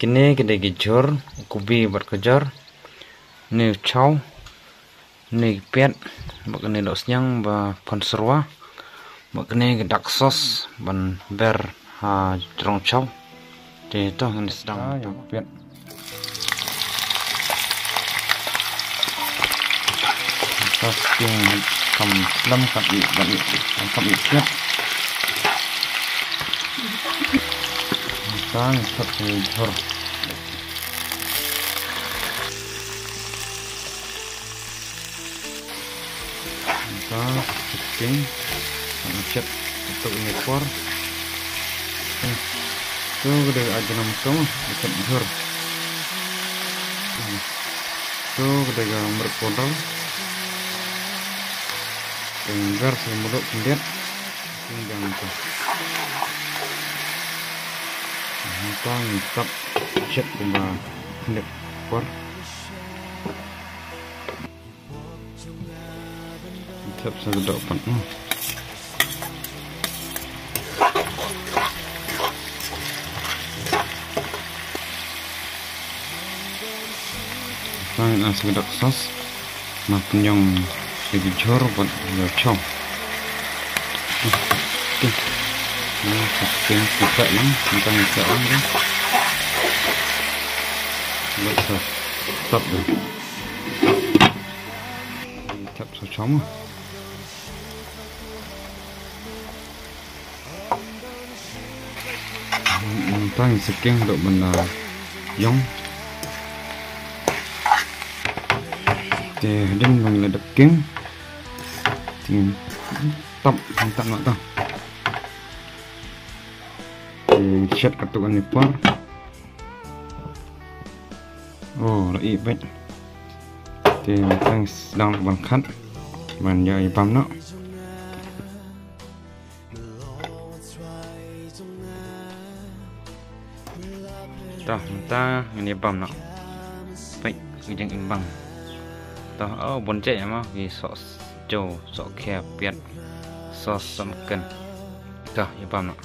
Kini kita gijur kubi buat kejar. Ni chow, ni pet, buat kini dok senyang ba ponserwa, buat kini gedak sos ban ber jerong chow. Jadi itu yang sedang yang pet. Sos yang kam lam kam pet. Sang seperti jor. Cacing, macet untuk ini por. Tu gede aja nama kamu, macet jor. Tu gede gambar kodal. Tenggar semuluk pendet, tinggal tu. Tang tap chat kuma pendet por. Tap sedap pan. Tang sedap sos. Makan yang lebih jor buat chow. Cacing kita yang tentang ikan ni. Let's tap dulu. Tap secam. Tang seking untuk benda yang. Dan mengeledek king. Tap nak tau. Chat katukan ni par. Oh, rai bet. Tang sedang bangkat. Man jai pam nak. Ta ini pam nak. Baik, kijang imbang. Oh, boncet ya mah, di sos jo, sok kia piat, sos semken. Dah, ya pam nak.